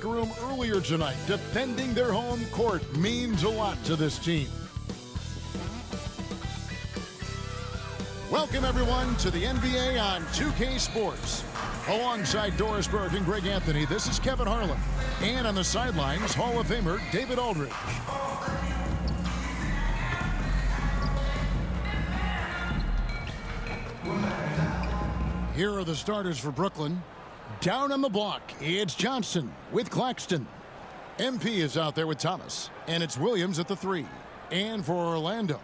locker room earlier tonight. Defending their home court means a lot to this team. Welcome, everyone, to the NBA on 2K Sports. Alongside Doris Burke and Greg Anthony, this is Kevin Harlan. And on the sidelines, Hall of Famer David Aldridge. Here are the starters for Brooklyn. Down on the block, it's Johnson with Claxton. MP is out there with Thomas, and it's Williams at the 3. And for Orlando,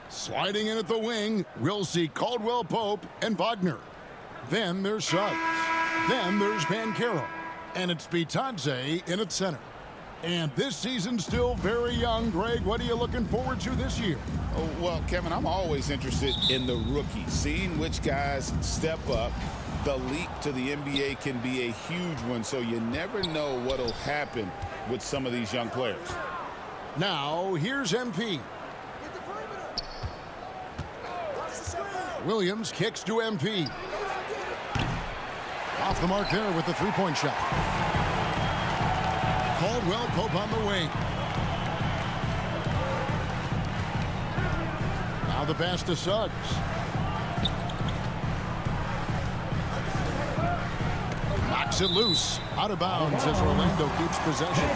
sliding in at the wing, we'll see Caldwell Pope and Wagner. Then there's Suggs. Then there's Banchero. And it's Bitadze in at center. And this season's still very young. Greg, what are you looking forward to this year? Oh, well, Kevin, I'm always interested in the rookies, seeing which guys step up. The leap to the NBA can be a huge one, so you never know what'll happen with some of these young players. Now, here's MP. Williams kicks to MP. Off the mark there with the three-point shot. Caldwell Pope on the wing. Now the pass to Suggs. Knocks it loose. Out of bounds as Orlando keeps possession.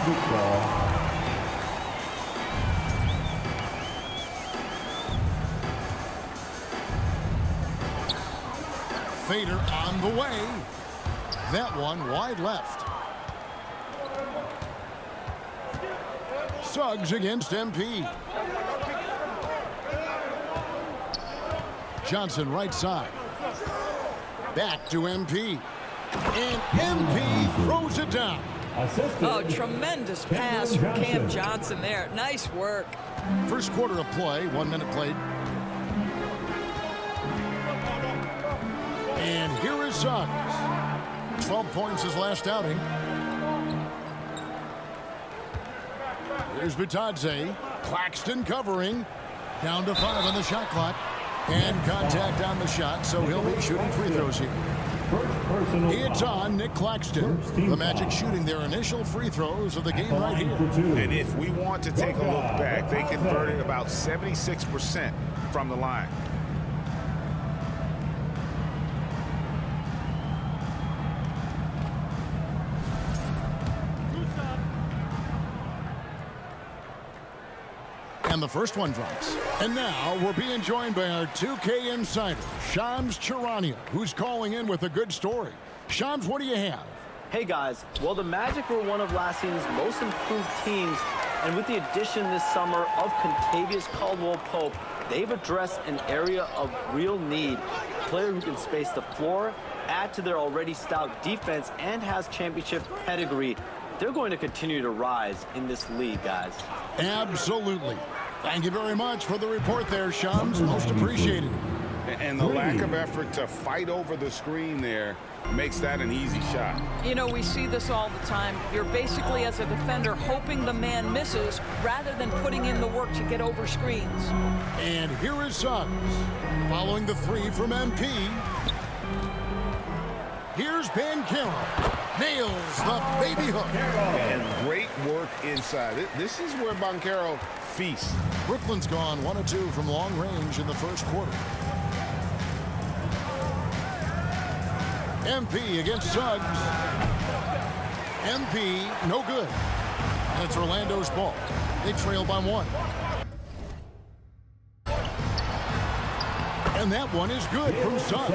Fader on the way. That one wide left. Suggs against MP. Johnson right side. Back to MP. And MP throws it down. Oh, tremendous pass from Cam Johnson there. Nice work. First quarter of play, 1 minute played. And here is Suggs. 12 points his last outing. Here's Bitadze. Claxton covering. Down to 5 on the shot clock. And contact on the shot, so he'll be shooting free throws here. It's on Nick Claxton. The Magic shooting their initial free throws of the game right here. And if we want to take a look back, they converted about 76% from the line. And the first one drops. And now we're being joined by our 2K insider, Shams Charania, who's calling in with a good story. Shams, what do you have? Hey guys, well, the Magic were one of last season's most improved teams, and with the addition this summer of Contavious Caldwell-Pope, they've addressed an area of real need. A player who can space the floor, add to their already stout defense, and has championship pedigree. They're going to continue to rise in this league, guys. Absolutely. Thank you very much for the report there, Shams. Most appreciated. And the lack of effort to fight over the screen there makes that an easy shot. You know, we see this all the time. You're basically, as a defender, hoping the man misses rather than putting in the work to get over screens. And here is Suggs. Following the 3 from MP. Here's Banchero. Nails the baby hook. And great work inside. This is where Banchero feasts. Brooklyn's gone 1 of 2 from long range in the first quarter. MP against Suggs. MP, no good. And it's Orlando's ball. They trail by 1. And that one is good from Suggs.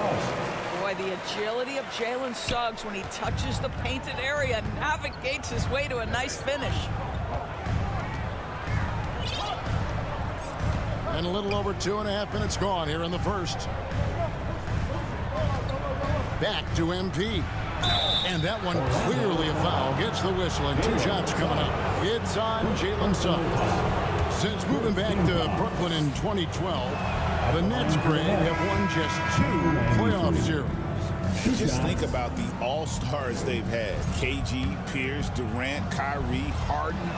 Boy, the agility of Jalen Suggs when he touches the painted area and navigates his way to a nice finish. And a little over 2.5 minutes gone here in the first. Back to MP. And that one clearly a foul. Gets the whistle and 2 shots coming up. It's on Jalen Suggs. Since moving back to Brooklyn in 2012, the Nets, Greg, have won just 2 playoff series. Just think about the all-stars they've had. KG, Pierce, Durant, Kyrie, Harden.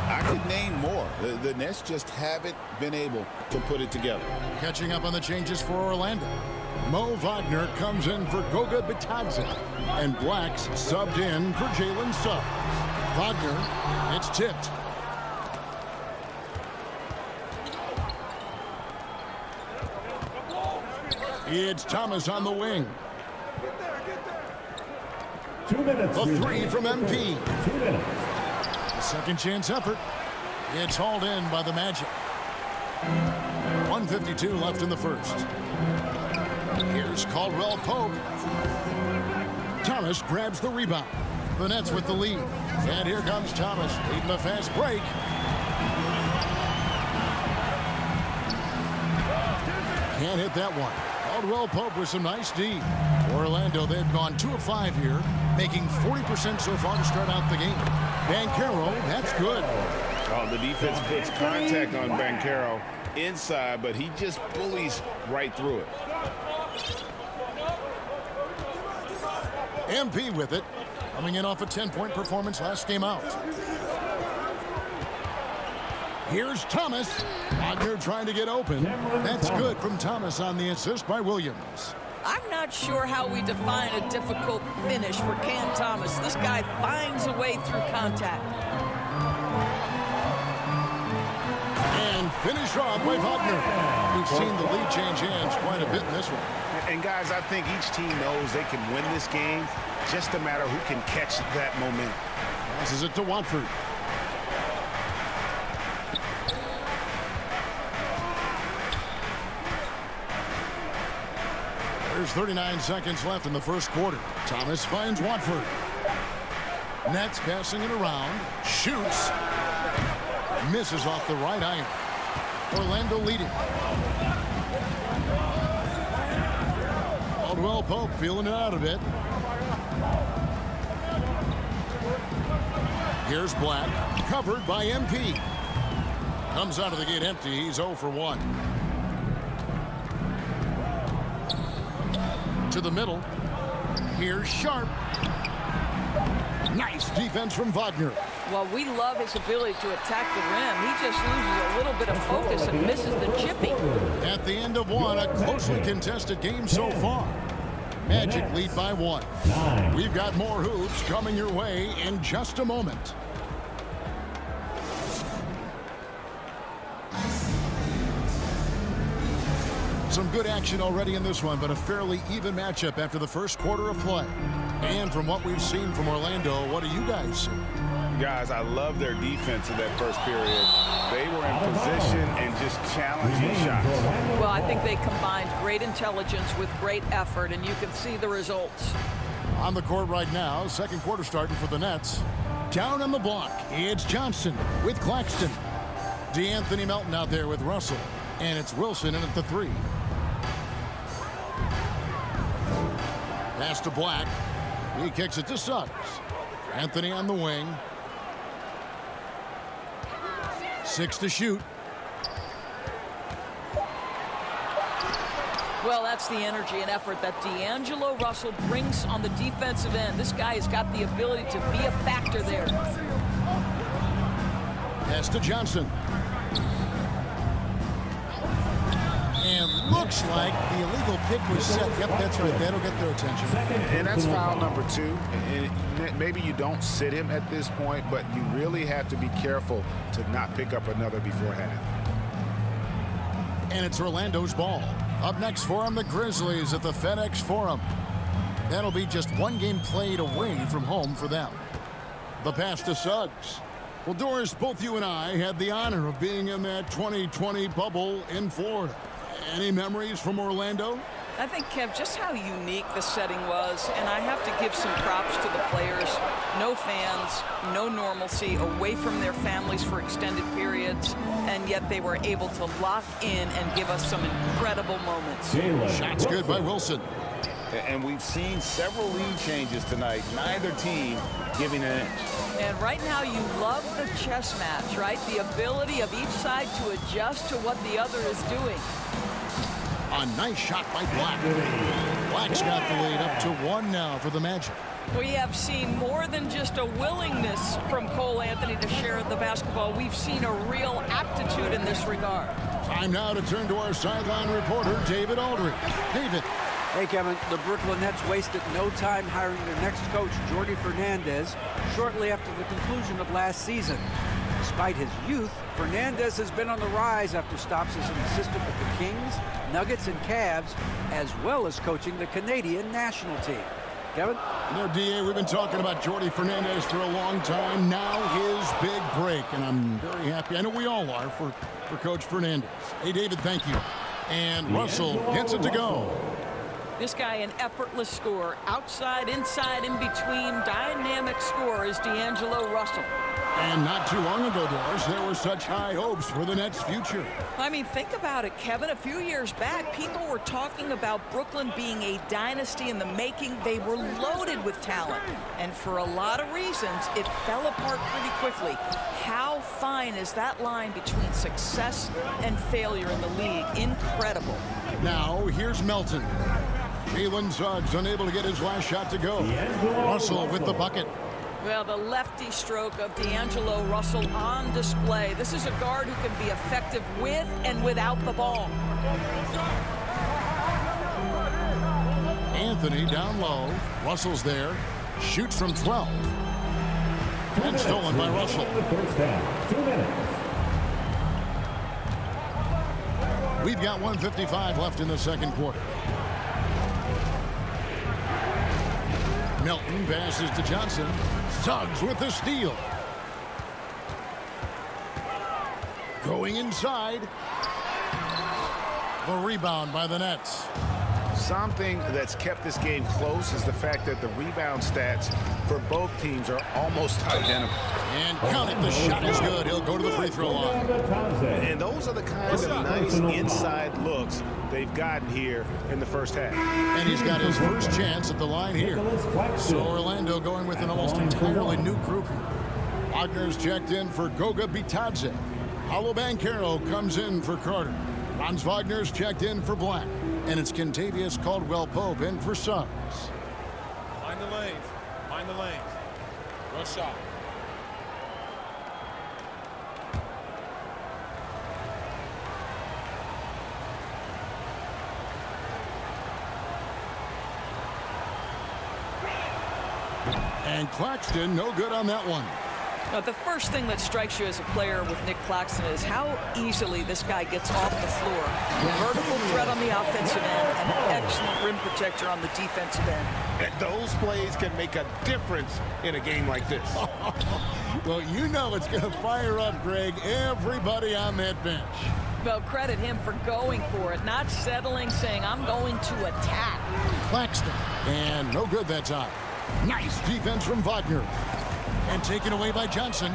I could name more. The Nets just haven't been able to put it together. Catching up on the changes for Orlando. Mo Wagner comes in for Goga Bitadze. And Blacks subbed in for Jalen Suggs. Wagner. It's tipped. It's Thomas on the wing. 2 minutes. A three from MP. 2 minutes. A second chance effort. It's hauled in by the Magic. 1:52 left in the first. Here's Caldwell Pope. Thomas grabs the rebound. The Nets with the lead. And here comes Thomas leading the fast break. Can't hit that one. Caldwell Pope with some nice D. Orlando, they've gone 2 of 5 here, making 40% so far to start out the game. Banchero, that's good. Oh, the defense puts contact on Banchero inside, but he just bullies right through it. MP with it, coming in off a 10-point performance last game out. Here's Thomas. Wagner trying to get open. That's good from Thomas on the assist by Williams. I'm not sure how we define a difficult finish for Cam Thomas. This guy finds a way through contact. And finished off by Wagner. We've seen the lead change hands quite a bit in this one. And guys, I think each team knows they can win this game, just a matter who can catch that momentum. Passes it to Watford. There's 39 seconds left in the first quarter. Thomas finds Watford. Nets passing it around. Shoots. Misses off the right iron. Orlando leading. Caldwell Pope feeling it out a bit. Here's Black. Covered by MP. Comes out of the gate empty. He's 0 for 1. To the middle. Here's Sharp. Nice defense from Wagner. Well, we love his ability to attack the rim. He just loses a little bit of focus and misses the chippy. At the end of one, a closely contested game so far. Magic lead by 1. We've got more hoops coming your way in just a moment. Some good action already in this one, but a fairly even matchup after the first quarter of play. And from what we've seen from Orlando, what do you guys see? Guys, I love their defense in that first period. They were in position and just challenging shots. Well, I think they combined great intelligence with great effort, and you can see the results. On the court right now, second quarter starting for the Nets. Down on the block, it's Johnson with Claxton. DeAnthony Melton out there with Russell. And it's Wilson in at the 3. Pass to Black. He kicks it to Suggs. Anthony on the wing. 6 to shoot. Well, that's the energy and effort that D'Angelo Russell brings on the defensive end. This guy has got the ability to be a factor there. Pass to Johnson. And looks like the illegal pick was set. Yep, that's right. That'll get their attention. And that's foul number 2. And maybe you don't sit him at this point, but you really have to be careful to not pick up another before half. And it's Orlando's ball. Up next for them, the Grizzlies at the FedEx Forum. That'll be just one game played away from home for them. The pass to Suggs. Well, Doris, both you and I had the honor of being in that 2020 bubble in Florida. Any memories from Orlando? I think, Kev, just how unique the setting was, and I have to give some props to the players. No fans, no normalcy, away from their families for extended periods, and yet they were able to lock in and give us some incredible moments. Shots good by Wilson. And we've seen several lead changes tonight, neither team giving an inch. And right now you love the chess match, right? The ability of each side to adjust to what the other is doing. A nice shot by Black. Black's got the lead up to 1 now for the Magic. We have seen more than just a willingness from Cole Anthony to share the basketball. We've seen a real aptitude in this regard. Time now to turn to our sideline reporter, David Aldridge. David. Hey, Kevin, the Brooklyn Nets wasted no time hiring their next coach, Jordi Fernandez, shortly after the conclusion of last season. Despite his youth, Fernandez has been on the rise after stops as an assistant with the Kings, Nuggets, and Cavs, as well as coaching the Canadian national team. Kevin? There, DA, we've been talking about Jordi Fernandez for a long time. Now his big break, and I'm very happy. I know we all are for Coach Fernandez. Hey, David, thank you. And Russell gets it to go. This guy, an effortless scorer. Outside, inside, in between, dynamic scorer is D'Angelo Russell. And not too long ago, Doris, there were such high hopes for the Nets' future. I mean, think about it, Kevin. A few years back, people were talking about Brooklyn being a dynasty in the making. They were loaded with talent. And for a lot of reasons, it fell apart pretty quickly. How fine is that line between success and failure in the league? Incredible. Now, here's Melton. Jalen Suggs unable to get his last shot to go. Russell with the bucket. Well, the lefty stroke of D'Angelo Russell on display. This is a guard who can be effective with and without the ball. Anthony down low. Russell's there. Shoots from 12. And stolen by Russell. First half, 2 minutes. We've got 1:55 left in the second quarter. Melton passes to Johnson. Suggs with the steal. Going inside. The rebound by the Nets. Something that's kept this game close is the fact that the rebound stats for both teams are almost identical. And count it, the shot is good. He'll go to the free throw line. And those are the kinds of nice inside looks they've gotten here in the first half. And he's got his first chance at the line here. So Orlando going with an almost entirely new group here. Wagner's checked in for Goga Bitadze. Paolo Banchero comes in for Carter. Franz Wagner's checked in for Black. And it's Kentavious Caldwell-Pope in for Suggs. Mind the lanes. Mind the lanes. One shot. And Claxton, no good on that one. Now, the first thing that strikes you as a player with Nick Claxton is how easily this guy gets off the floor. Vertical threat on the offensive end and an excellent rim protector on the defensive end. And those plays can make a difference in a game like this. Well, you know it's going to fire up, Greg, everybody on that bench. Well, credit him for going for it, not settling, saying, I'm going to attack. Claxton, and no good that time. Nice defense from Wagner. And taken away by Johnson.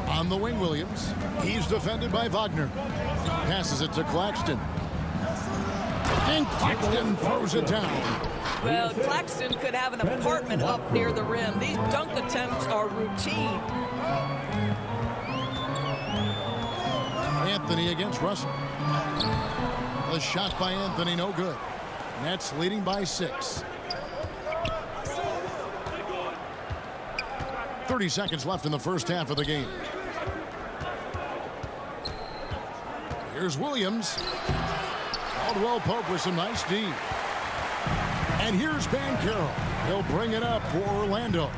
On the wing, Williams. He's defended by Wagner. Passes it to Claxton. And Claxton throws it down. Well, Claxton could have an apartment up near the rim. These dunk attempts are routine. Anthony against Russell. The shot by Anthony, no good. Nets leading by 6. 30 seconds left in the first half of the game. Here's Williams. Caldwell-Pope with some nice D. And here's Banchero. He'll bring it up for Orlando.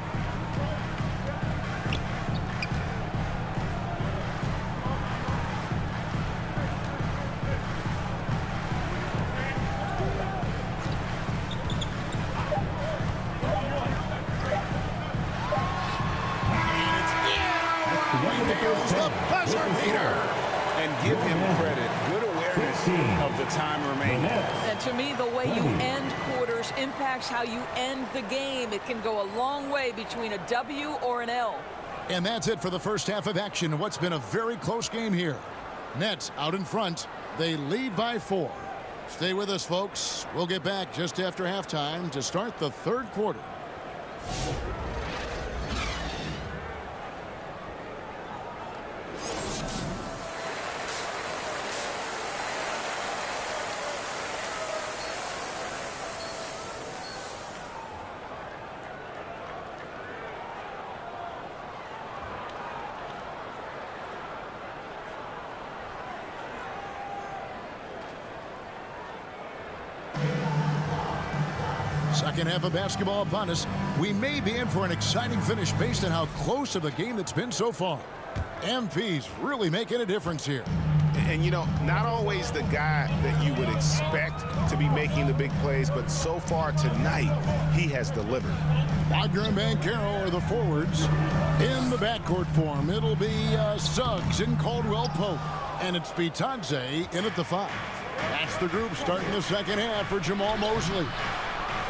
And give him credit. Good awareness of the time remaining. And to me, the way you end quarters impacts how you end the game. It can go a long way between a W or an L. And that's it for the first half of action. What's been a very close game here. Nets out in front. They lead by 4. Stay with us, folks. We'll get back just after halftime to start the third quarter. Second half of basketball upon us. We may be in for an exciting finish based on how close of the game it's been so far. MP's really making a difference here. And, you know, not always the guy that you would expect to be making the big plays, but so far tonight, he has delivered. Wagner and Banchero are the forwards. In the backcourt form, it'll be Suggs and Caldwell Pope. And it's Bitadze in at the 5. That's the group starting the second half for Jamal Mosley.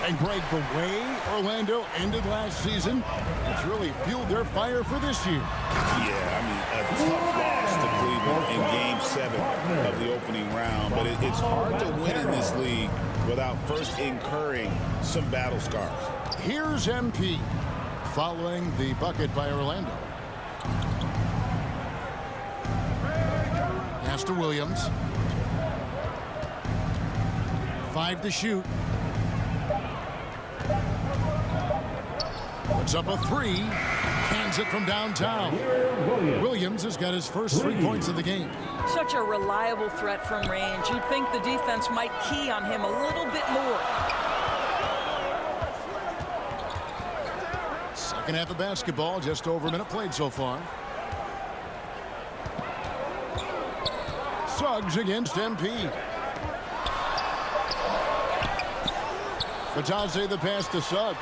And Greg, the way Orlando ended last season, it's really fueled their fire for this year. Yeah, I mean, a tough loss to Cleveland in Game 7 of the opening round. But it's hard to win in this league without first incurring some battle scars. Here's MP following the bucket by Orlando. Pass to Williams. 5 to shoot. Puts up a 3. Hands it from downtown. Williams has got his first 3 points of the game. Such a reliable threat from range. You'd think the defense might key on him a little bit more. Second half of basketball, just over a minute played so far. Suggs against MP. Bitadze the pass to Suggs.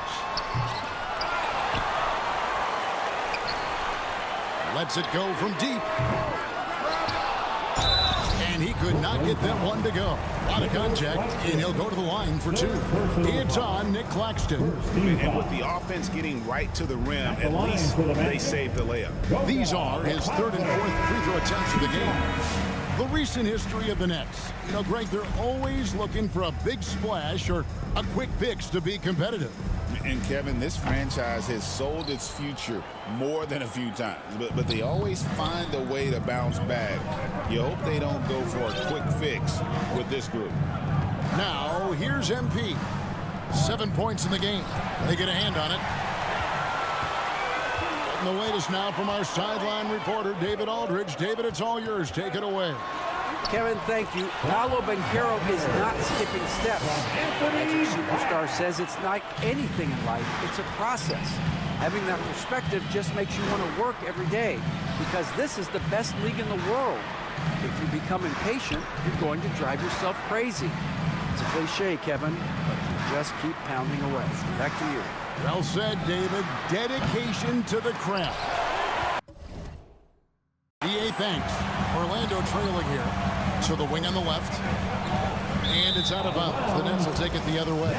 Lets it go from deep. And he could not get that one to go. A lot of contact, and he'll go to the line for 2. It's on Nick Claxton. And with the offense getting right to the rim, at least they saved the layup. These are his 3rd and 4th free throw attempts of the game. The recent history of the Nets. You know, Greg, they're always looking for a big splash or a quick fix to be competitive. And Kevin, this franchise has sold its future more than a few times, but they always find a way to bounce back. You hope they don't go for a quick fix with this group. Now, here's MP. 7 points in the game. They get a hand on it. Getting the latest now from our sideline reporter, David Aldridge. David, it's all yours. Take it away. Kevin, thank you. Paolo Banchero is not skipping steps. As your superstar says, it's like anything in life. It's a process. Having that perspective just makes you want to work every day because this is the best league in the world. If you become impatient, you're going to drive yourself crazy. It's a cliche, Kevin, but you just keep pounding away. Back to you. Well said, David. Dedication to the craft. EA thanks. Orlando trailing here. So the wing on the left. And it's out of bounds. The Nets will take it the other way.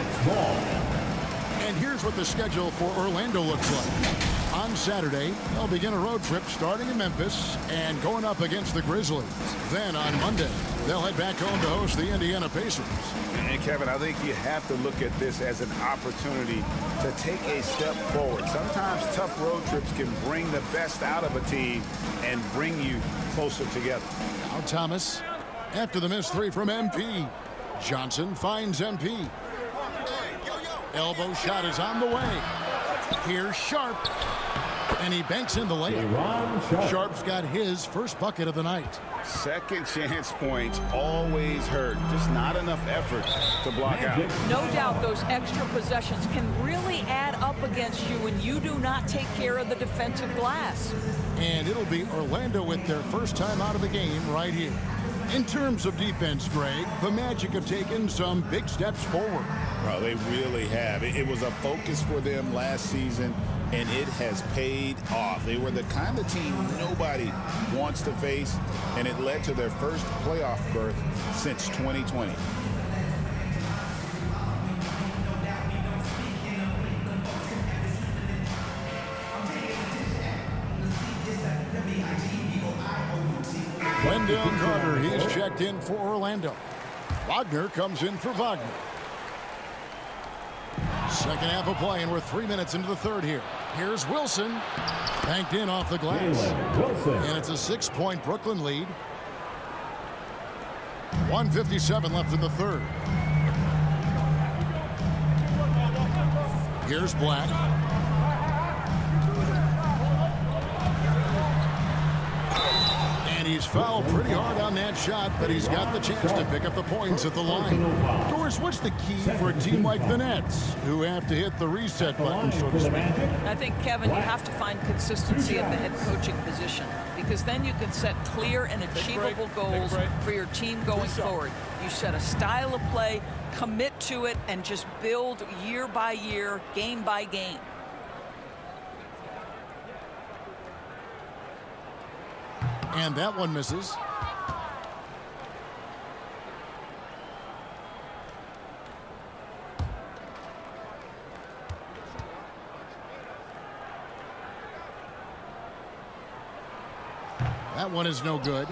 And here's what the schedule for Orlando looks like. On Saturday, they'll begin a road trip starting in Memphis and going up against the Grizzlies. Then on Monday, they'll head back home to host the Indiana Pacers. And Kevin, I think you have to look at this as an opportunity to take a step forward. Sometimes tough road trips can bring the best out of a team and bring you closer together. Now Thomas, after the missed 3 from MP. Johnson finds MP. Elbow shot is on the way. Here's Sharp. And he banks in the layup. Sharp's got his first bucket of the night. Second chance points always hurt. Just not enough effort to block out. No doubt those extra possessions can really add up against you when you do not take care of the defensive glass. And it'll be Orlando with their first time out of the game right here. In terms of defense, Greg, the Magic have taken some big steps forward. Well, they really have. It was a focus for them last season, and it has paid off. They were the kind of team nobody wants to face, and it led to their first playoff berth since 2020. Wendell Carter, he's checked in for Orlando. Wagner comes in for Wagner. Second half of play, and we're 3 minutes into the third here. Here's Wilson. Banked in off the glass. And it's a 6-point Brooklyn lead. 1:57 left in the third. Here's Black. And he's fouled pretty hard on that shot, but he's got the chance to pick up the points at the line. Doris, what's the key for a team like the Nets, who have to hit the reset button, so to speak? I think, Kevin, you have to find consistency at the head coaching position, because then you can set clear and achievable goals for your team going forward. You set a style of play, commit to it, and just build year by year, game by game. And that one misses. That one is no good.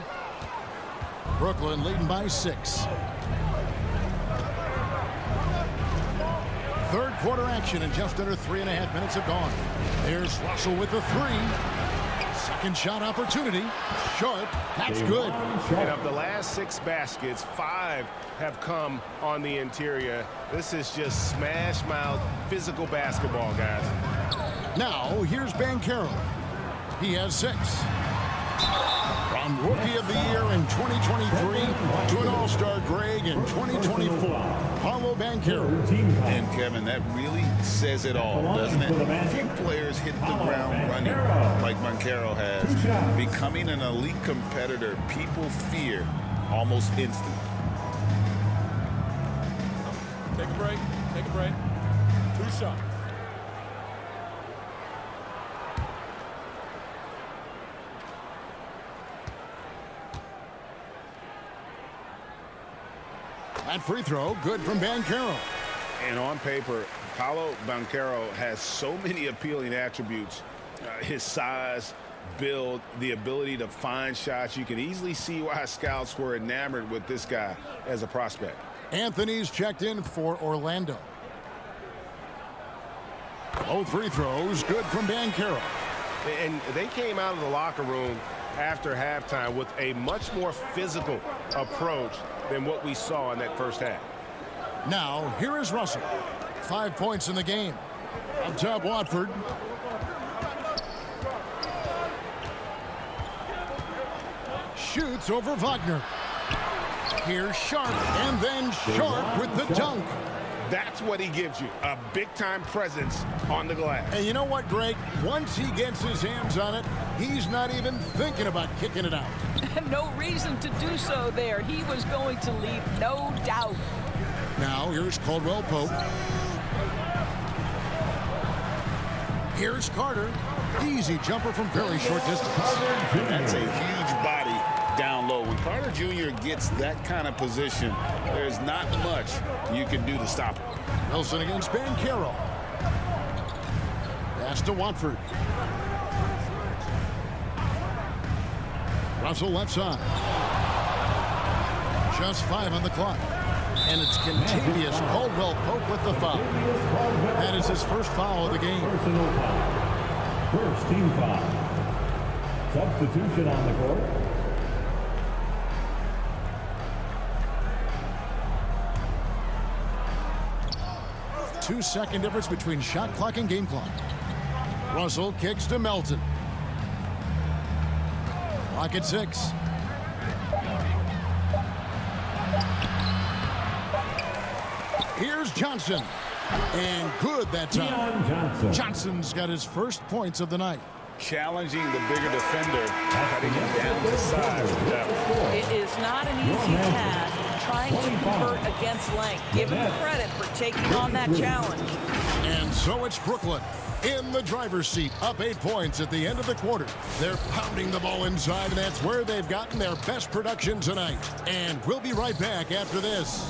Brooklyn leading by 6. Third quarter action, and just under 3.5 minutes have gone. There's Russell with the 3. Second shot opportunity. Short. That's good. And of the last 6 baskets, 5 have come on the interior. This is just smash mouth physical basketball, guys. Now, here's Banco. He has 6. From Rookie of the Year in 2023 to an All-Star Greg in 2024, Paulo Banco. And, Kevin, that really says it all, doesn't it? Few players hit the ground running like Banco has. Becoming an elite competitor, people fear almost instantly. Take a break. Take a break. 2 shots. That free throw, good from Banco. And on paper, Paulo Banco has so many appealing attributes. His size, build, the ability to find shots. You can easily see why scouts were enamored with this guy as a prospect. Anthony's checked in for Orlando. Both free throws, good from Banco. And they came out of the locker room after halftime with a much more physical approach than what we saw in that first half. Now, here is Russell. 5 points in the game. Up top, Watford. Shoots over Wagner. Here's Sharp, and then Sharp with the dunk. That's what he gives you, a big-time presence on the glass. And you know what, Greg? Once he gets his hands on it, he's not even thinking about kicking it out. No reason to do so there. He was going to leave, no doubt. Now, here's Caldwell Pope. Here's Carter. Easy jumper from very short distance. And that's a huge body down low. When Carter Jr. gets that kind of position, there's not much you can do to stop him. Wilson against Banco. Pass to Watford. Russell left side. Just 5 on the clock. And it's contagious. Caldwell Pope with the foul. That is his first foul of the game. Personal foul. First team foul. Substitution on the court. Two-second difference between shot clock and game clock. Russell kicks to Melton. Clock at 6. Here's Johnson. And good that time. Johnson's got his first points of the night. Challenging the bigger defender, cutting him down to size with that one. It is not an easy task trying to convert against length. Give him credit for taking on that challenge. And so it's Brooklyn in the driver's seat, up 8 points at the end of the quarter. They're pounding the ball inside, and that's where they've gotten their best production tonight. And we'll be right back after this.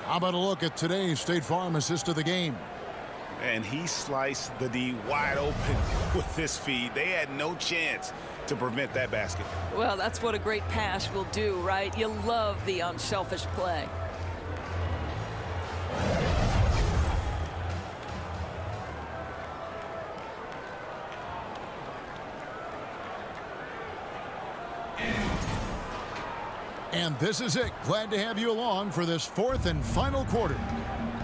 How about a look at today's State Farm assist of the game? And he sliced the D wide open with this feed. They had no chance to prevent that basket. Well, that's what a great pass will do, right? You love the unselfish play. And this is it. Glad to have you along for this fourth and final quarter.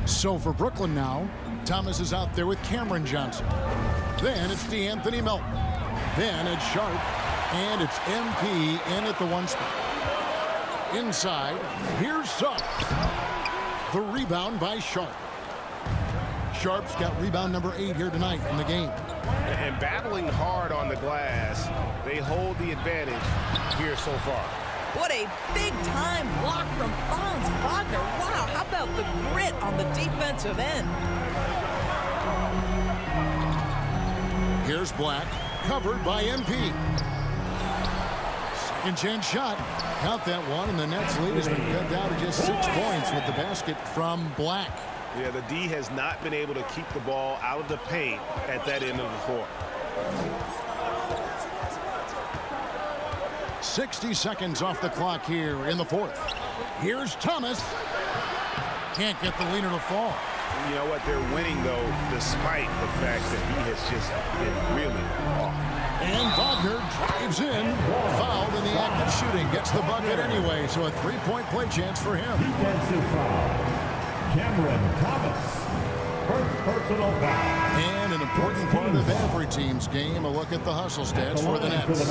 So for Brooklyn now, Thomas is out there with Cameron Johnson. Then it's DeAnthony Melton. Then it's Sharp. And it's MP in at the one spot. Inside, here's Suggs. The rebound by Sharp. Sharp's got rebound number 8 here tonight in the game. And battling hard on the glass, they hold the advantage here so far. What a big-time block from Franz Wagner. Wow, how about the grit on the defensive end? Here's Black, covered by MP. Second chance shot. Count that one, and the Nets' lead has been cut down to just 6 points with the basket from Black. Yeah, the D has not been able to keep the ball out of the paint at that end of the floor. 60 seconds off the clock here in the fourth. Here's Thomas. Can't get the leader to fall. You know what? They're winning, though, despite the fact that he has just been really off. And Wagner drives in. Fouled in the act of shooting. Gets the bucket anyway, so a 3-point play chance for him. Defensive foul. Cameron Thomas. First personal foul. And an important part of every team's game, a look at the hustle stats for the Nets.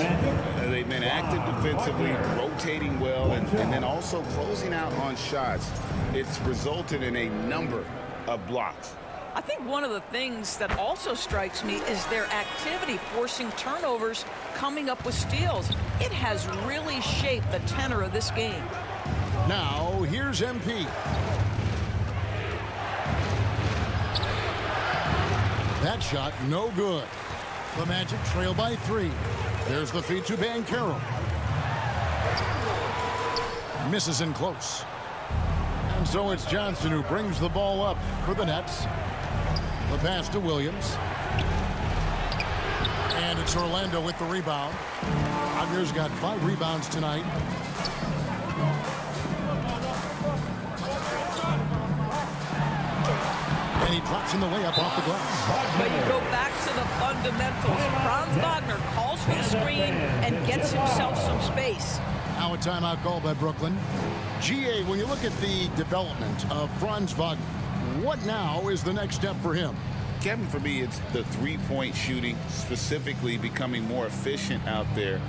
They've been active defensively, rotating well, and then also closing out on shots. It's resulted in a number of blocks. I think one of the things that also strikes me is their activity forcing turnovers, coming up with steals. It has really shaped the tenor of this game. Now, here's MP. That shot, no good. The Magic trail by 3. There's the feed to Banco. Misses in close. And so it's Johnson who brings the ball up for the Nets. The pass to Williams. And it's Orlando with the rebound. Wagner's got 5 rebounds tonight. And he drops in the layup off the glass. But you go back to the fundamentals. Franz Wagner calls for the screen and gets himself some space. Now a timeout called by Brooklyn. GA, when you look at the development of Franz Wagner, what now is the next step for him? Kevin, for me, it's the three-point shooting, specifically becoming more efficient out there.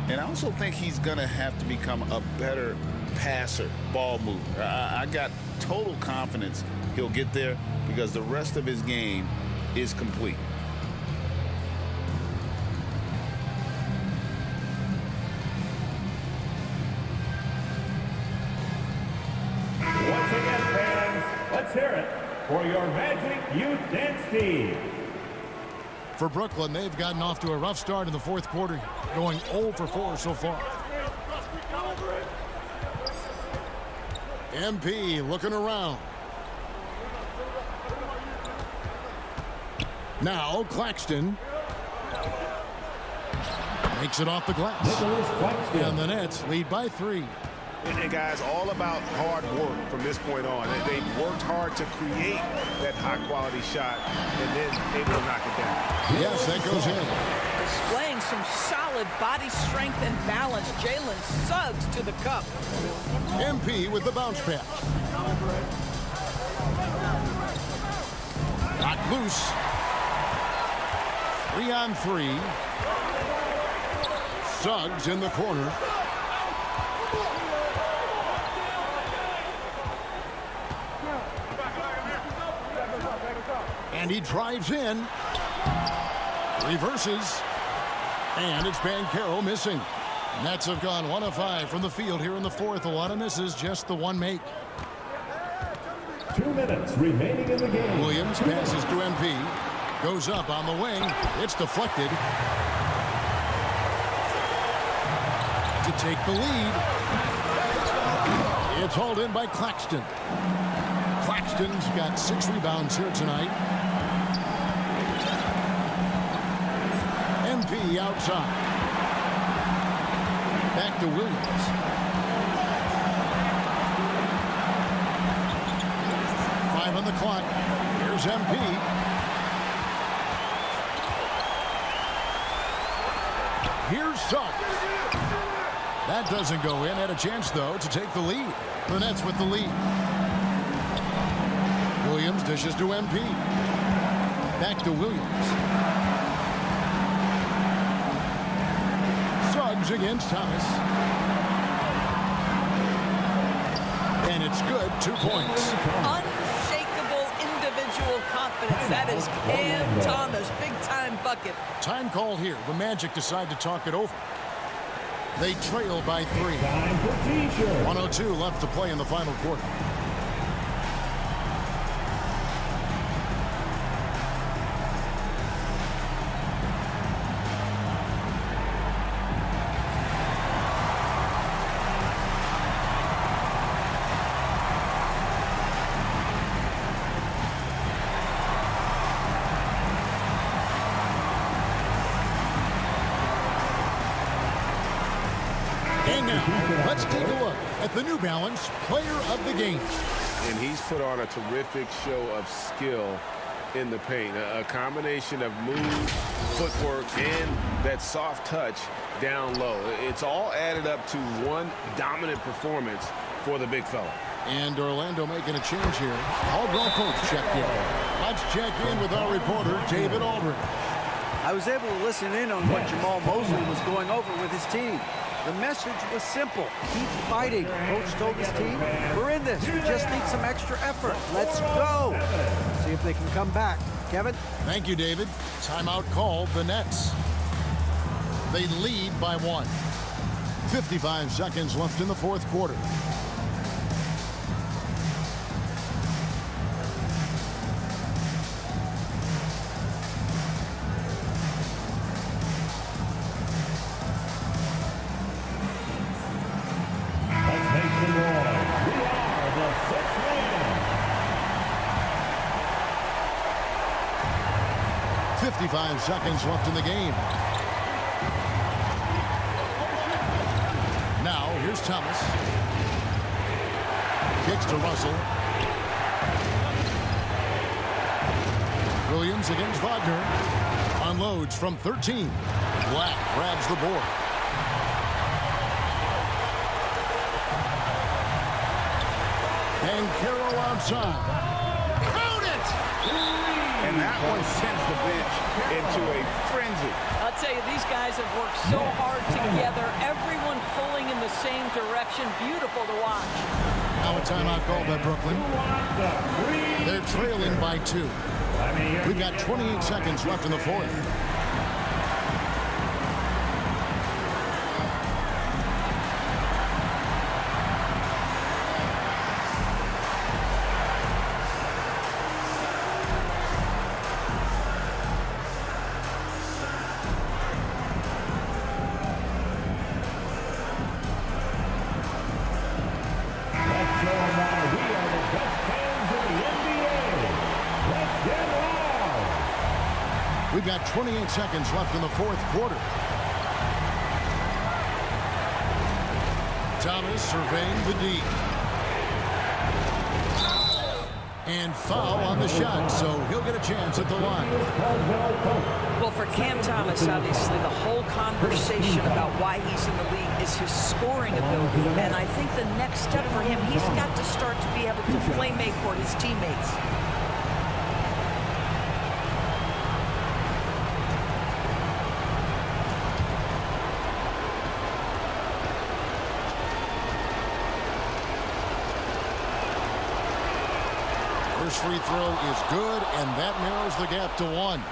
And I also think he's going to have to become a better passer, ball mover. I got total confidence he'll get there because the rest of his game is complete. Once again, fans, let's hear it for your Magic Youth Dance Team. For Brooklyn, they've gotten off to a rough start in the fourth quarter, going 0 for 4 so far. MP looking around. Now Claxton makes it off the glass. And the Nets lead by 3. And guys, all about hard work from this point on. They've worked hard to create that high-quality shot and then able to knock it down. Yes, that goes in. Displaying some solid body strength and balance. Jalen Suggs to the cup. MP with the bounce pass. Got loose. 3-on-3. Suggs in the corner. And he drives in. Reverses. And it's Banco missing. Nets have gone 1 of 5 from the field here in the fourth. A lot of misses, just the one make. 2 minutes remaining in the game. Williams passes to MP. Goes up on the wing. It's deflected. To take the lead. It's hauled in by Claxton. Claxton's got 6 rebounds here tonight. MP outside. Back to Williams. Five on the clock. Here's MP. Here's Suggs. That doesn't go in. Had a chance, though, to take the lead. The Nets with the lead. Williams dishes to MP. Back to Williams. Suggs against Thomas. And it's good. 2 points. Unshakable individual confidence. That is Cam Thomas. Big-time bucket. Time call here. The Magic decide to talk it over. They trail by 3. 102 left to play in the final quarter. And now, let's take a look at the New Balance Player of the Game. And he's put on a terrific show of skill in the paint. A combination of move, footwork, and that soft touch down low. It's all added up to one dominant performance for the big fella. And Orlando making a change here. All Broncos checked in. Let's check in with our reporter, David Aldridge. I was able to listen in on what Jamal Mosley was going over with his team. The message was simple. Keep fighting. Coach told his team, we're in this. We just need some extra effort. Let's go. See if they can come back. Kevin? Thank you, David. Timeout called the Nets. They lead by 1. 55 seconds left in the fourth quarter. Let's make some noise. We are the sixth man. 55 seconds left in the game. Now, here's Thomas. Kicks to Russell. Williams against Wagner. Unloads from 13. Black grabs the board. And Carroll outside. Count it! And that one sends the bench into a frenzy. I'll tell you, these guys have worked so hard together. Everyone pulling in the same direction. Beautiful to watch. Now a timeout called by Brooklyn. They're trailing by 2. We've got 28 seconds left in the fourth. Let's show 'em why we are the best fans in the NBA. Let's get loud. We've got 28 seconds left in the fourth quarter. Thomas surveying the D. And foul on the shot, so he'll get a chance at the line. Well, for Cam Thomas, obviously, the whole conversation about why he's in the league is his scoring ability. And I think the next step for him, he's got to start to be able to play make for his teammates. First free throw is good, and that narrows the gap to 1.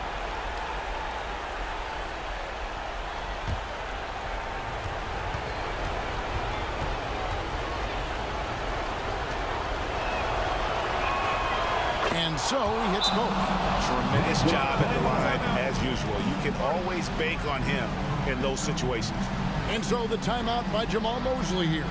And so he hits both. Tremendous job at the line as usual. You can always bank on him in those situations. And so the timeout by Jamal Mosley here.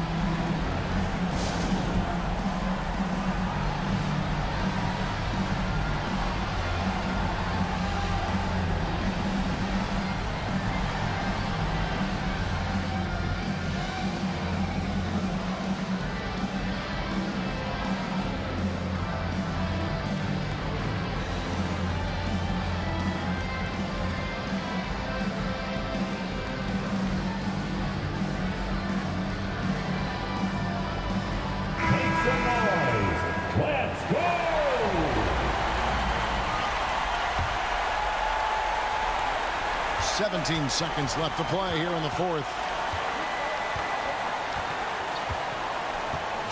17 seconds left to play here in the fourth.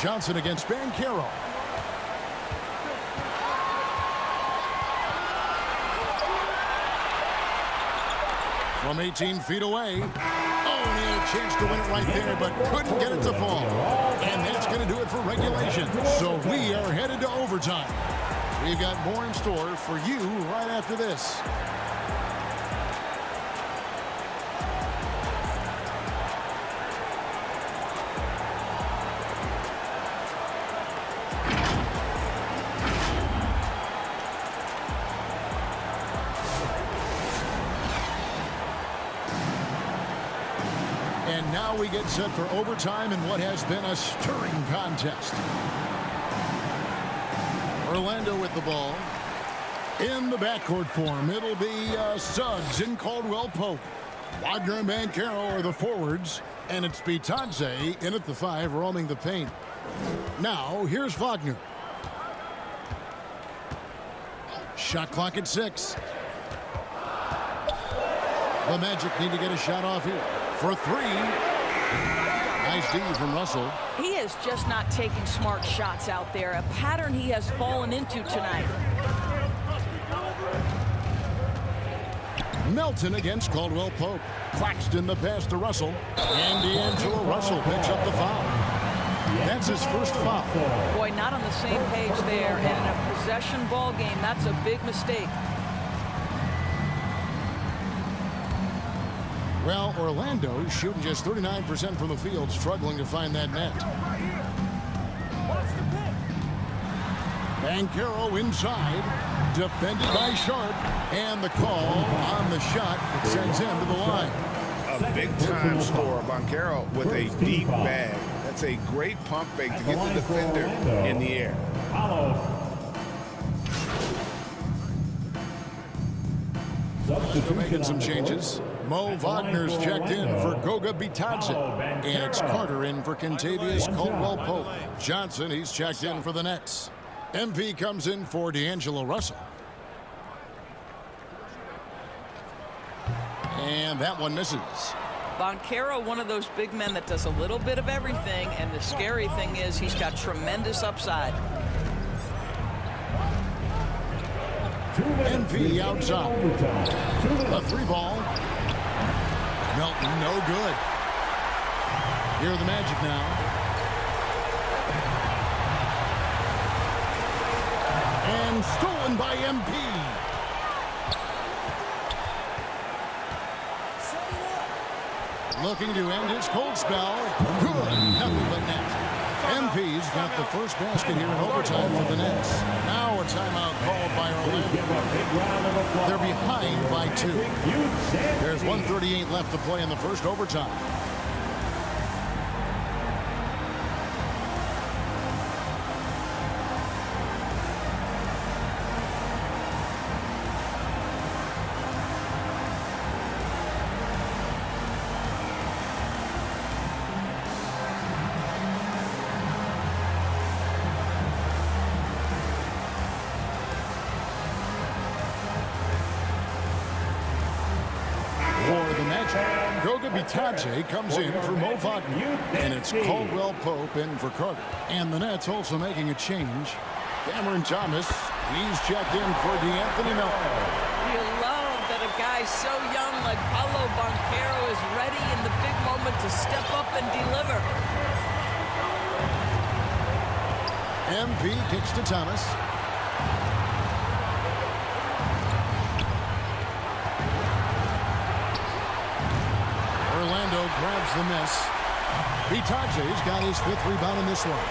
Johnson against Banco. From 18 feet away. Oh, and he had a chance to win it right there, but couldn't get it to fall. And that's going to do it for regulation. So we are headed to overtime. We've got more in store for you right after this. And now we get set for overtime in what has been a stirring contest. Orlando with the ball. In the backcourt form, it'll be Suggs and Caldwell Pope. Wagner and Banco are the forwards, and it's Bitadze in at the 5, roaming the paint. Now, here's Wagner. Shot clock at 6. The Magic need to get a shot off here. For 3. Nice D from Russell. He is just not taking smart shots out there, a pattern he has fallen into tonight. Melton against Caldwell Pope. Claxton the pass to Russell. And D'Angelo Russell picks up the foul. That's his first foul. Boy, not on the same page there. And in a possession ball game, that's a big mistake. Well, Orlando shooting just 39% from the field, struggling to find that net. Banco inside, defended by Sharp, and the call on the shot that sends him to the line. A big-time scorer, Banco with a deep bag. That's a great pump fake to get the defender in the air. Making some changes. Mo Wagner's checked in for Goga Bitadze. And it's Carter in for Kentavious Caldwell Pope. Johnson, he's checked in for the Nets. MP comes in for D'Angelo Russell. And that one misses. Banco, one of those big men that does a little bit of everything, and the scary thing is he's got tremendous upside. MP outside. A 3-ball. Melton, no good. Here are the Magic now. And stolen by MP. Looking to end his cold spell. Good. Nothing but net. MP's got the first basket here in overtime for the Nets. Now a timeout called by Orlando. They're behind by 2. There's 1:38 left to play in the first overtime. Goga Bitadze comes in for Mo Wagner. And it's Caldwell Pope in for Carter. And the Nets also making a change. Cameron Thomas, he's checked in for D'Anthony Melton. You love that a guy so young like Paulo Banchero is ready in the big moment to step up and deliver. MP kicks to Thomas. Orlando grabs the miss. Bitadze's got his 5th rebound in this one.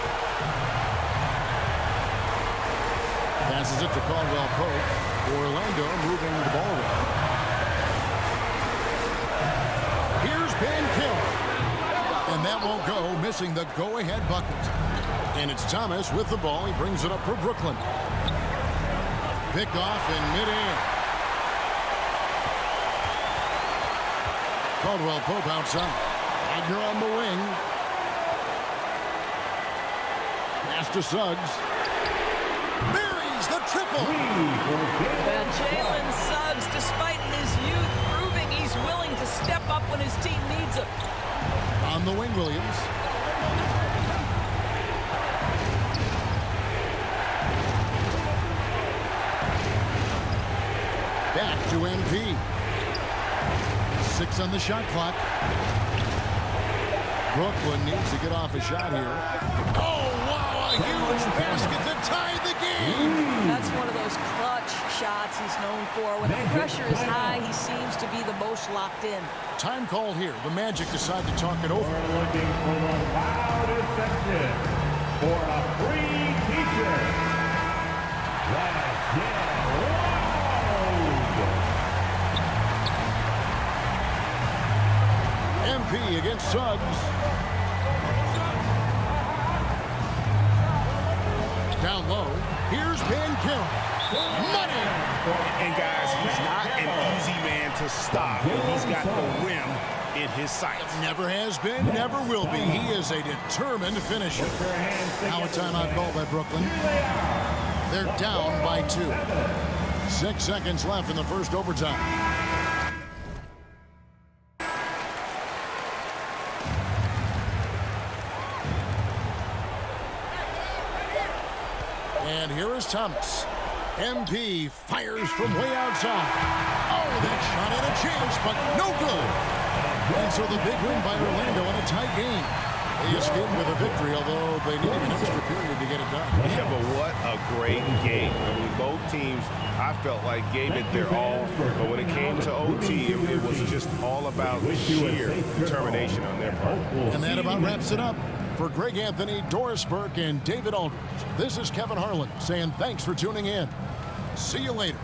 Passes it to Caldwell Pope. Orlando moving the ball around. Here's Banco. And that won't go, missing the go-ahead bucket. And it's Thomas with the ball. He brings it up for Brooklyn. Picked off in midair. Caldwell Pope outside. Wagner on the wing. Pass to Suggs. Buries the triple. Jalen Suggs, despite his youth, proving he's back to MP. 6 on the shot clock. Brooklyn needs to get off a shot here. Oh, wow, a huge basket to tie the game. That's one of those clutch shots he's known for. When the pressure is high, he seems to be the most locked in. Time call here. The Magic decide to talk it over. We're looking for the loudest section for a free t-shirt. Let's get loud. MP against Suggs. Down low. Here's Banco. Money! And guys, he's not an easy man to stop. He's got the rim in his sights. Never has been, never will be. He is a determined finisher. Now a timeout call by Brooklyn. They're down by 2. 6 seconds left in the first overtime. And here is Thomas. MP fires from way outside. Oh, that shot had a chance, but no good. And so the big win by Orlando in a tight game. They escaped with a victory, although they needed an extra period to get it done. Yeah, but what a great game. I mean, both teams, I felt like gave it their all. But when it came to OT, it was just all about sheer determination on their part. And that about wraps it up. For Greg Anthony, Doris Burke, and David Aldridge, this is Kevin Harlan saying thanks for tuning in. See you later.